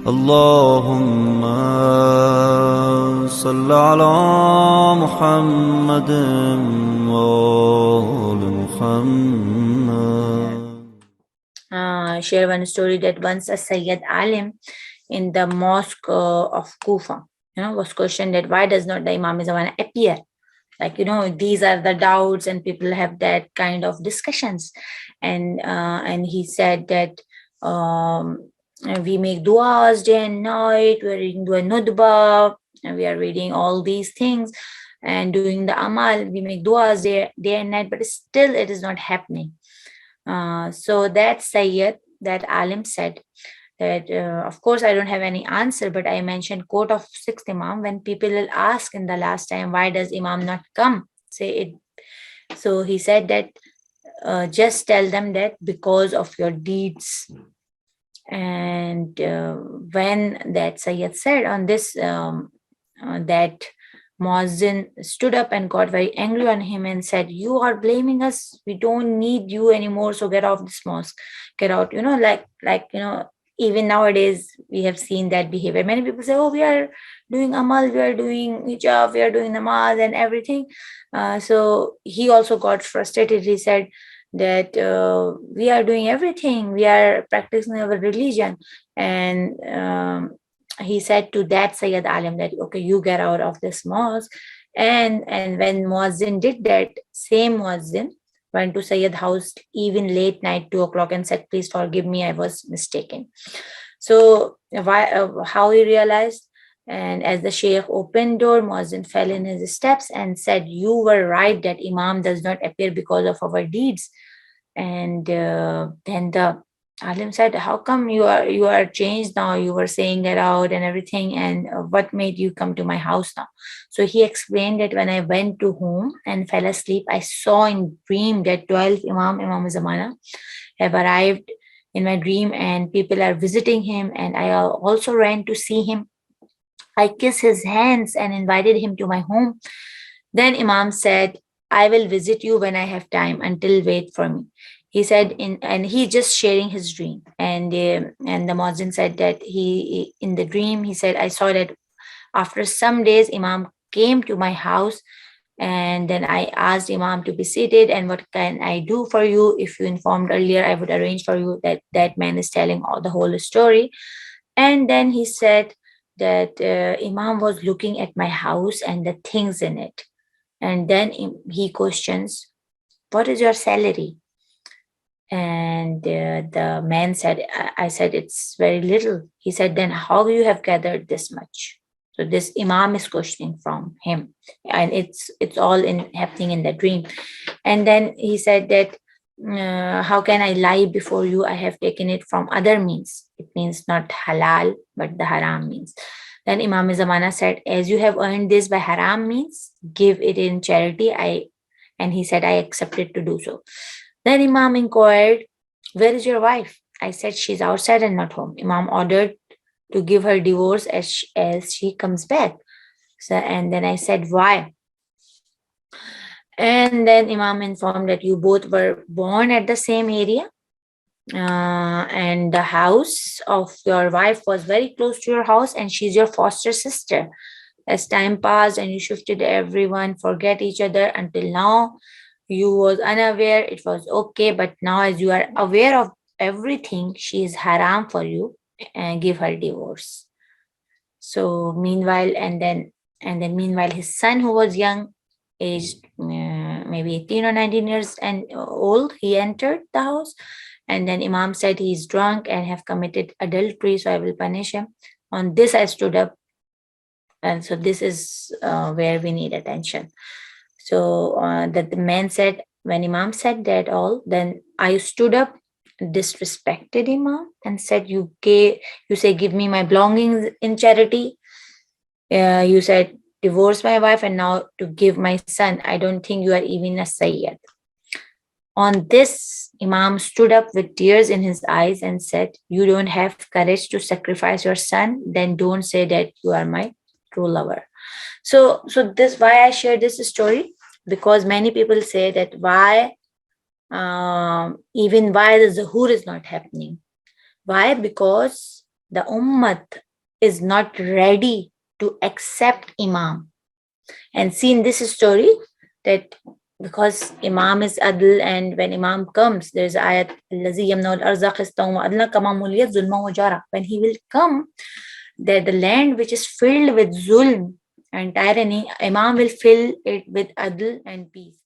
اللهم صل على محمد وآل محمد. Share one story that once a Syed Alim in the mosque of Kufa, was questioned that why does not the Imam-E-Zamana appear? Like, these are the doubts and people have that kind of discussions. And he said that we make du'as day and night, we're reading dua nudba, and we are reading all these things and doing the amal, we make du'as day and night, but still it is not happening. So that Sayyid, that Alim said that, of course, I don't have any answer, but I mentioned quote of sixth Imam when people will ask in the last time, why does Imam not come? Say it. So he said that just tell them that because of your deeds. And when that Sayyid said on this, that Muazzin stood up and got very angry on him and said, you are blaming us. We don't need you anymore. So get off this mosque. Get out. Even nowadays, we have seen that behavior. Many people say, oh, we are doing amal, we are doing hijab, we are doing namaz and everything. So he also got frustrated. He said that we are doing everything. We are practicing our religion. And he said to that Sayyid Alim that, okay, you get out of this mosque. And when Muazzin did that, same Muazzin went to Sayyid house even late night, 2 o'clock, and said, please forgive me, I was mistaken. So how he realized? And as the Sheikh opened door, Muazzin fell in his steps and said, you were right that Imam does not appear because of our deeds. And then the Alim said, how come you are changed now? You were saying that out and everything. And what made you come to my house now? So he explained that when I went to home and fell asleep, I saw in dream that 12 Imam-E-Zamana have arrived in my dream and people are visiting him. And I also ran to see him. I kissed his hands and invited him to my home. Then Imam said, I will visit you when I have time. Until wait for me. He said, and he just sharing his dream. And the Muazzin said that he in the dream he said, I saw that after some days Imam came to my house, and then I asked Imam to be seated and what can I do for you? If you informed earlier, I would arrange for you. That man is telling all the whole story. And then he said that Imam was looking at my house and the things in it. And then he questions, what is your salary? And the man said, I said, it's very little. He said, then how you have gathered this much? So this Imam is questioning from him. And it's all happening in the dream. And then he said that, how can I lie before you? I have taken it from other means. It means not halal, but the haram means. Then Imam-E-Zamana said, as you have earned this by haram means, give it in charity. And he said, I accepted to do so. Then Imam inquired, where is your wife? I said, she's outside and not home. Imam ordered to give her divorce as she comes back. So, and then I said, why? And then Imam informed that you both were born at the same area. And the house of your wife was very close to your house, and she's your foster sister. As time passed and you shifted, everyone forget each other. Until now, you was unaware, it was okay, but now as you are aware of everything, she is haram for you, and give her divorce. So meanwhile, and then meanwhile, his son, who was young, aged maybe 18 or 19 years and old, he entered the house. And then Imam said, he is drunk and have committed adultery, so I will punish him. On this, I stood up. And so this is where we need attention. So that the man said, when Imam said that all, then I stood up, disrespected Imam, and said, you say, give me my belongings in charity. You said, divorce my wife, and now to give my son. I don't think you are even a Syed. On this, Imam stood up with tears in his eyes and said, you don't have courage to sacrifice your son, then don't say that you are my true lover. So this, why I share this story, because many people say that why the zuhur is not happening. Why? Because the Ummah is not ready to accept Imam. And see in this story that because Imam is Adl, and when Imam comes, there's ayat الَّذِي يَمْنَعُ الْأَرْزَ قِسْطًا وَعَدْلًا كَمَا مُلِيَتْ ظُلْمًا وَجَارًا. When he will come, that the land which is filled with zulm and tyranny, Imam will fill it with adl and peace.